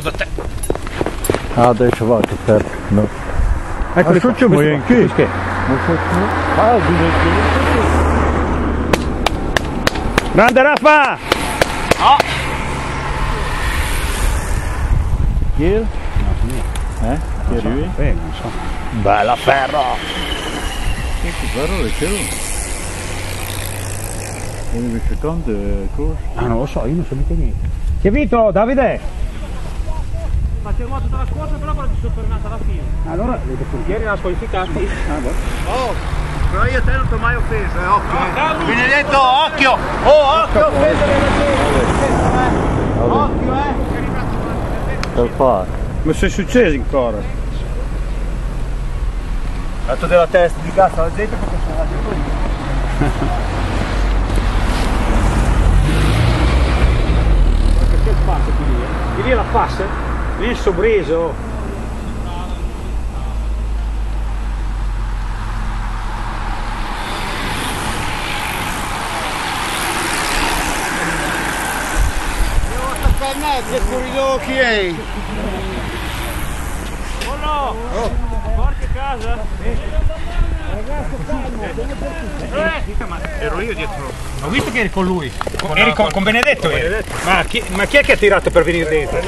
da te. Ah, adesso va che per... No. Ecco, facciamo anche. Che? Grande Raffa! Ah! Chi è? Chi è lui? Non so. Bella ferro! Che parole c'è lui? E invece tante cose. Ah, non lo so, io non so mica niente. Chi ha vinto, Davide? Ma si è ruotato tutta la squadra, però ti sono tornata alla fine. Allora, i portieri erano squalificati. Oh, però io a te non ti ho mai offeso, occhio. Benedetto, occhio! Oh, occhio! Offesa della gente, occhio, Per fare. Ma se è successo ancora? Dato della testa di cazzo alla gente perché sono andati tutti. Perché il passo qui lì? Di lì la passa? Lì il sobreso. Che fuori d'occhi, ehi! Oh no! Porca casa! Ero io dietro. Ho visto che eri con lui. Eri con Benedetto? Ma chi è che ha tirato per venire dentro?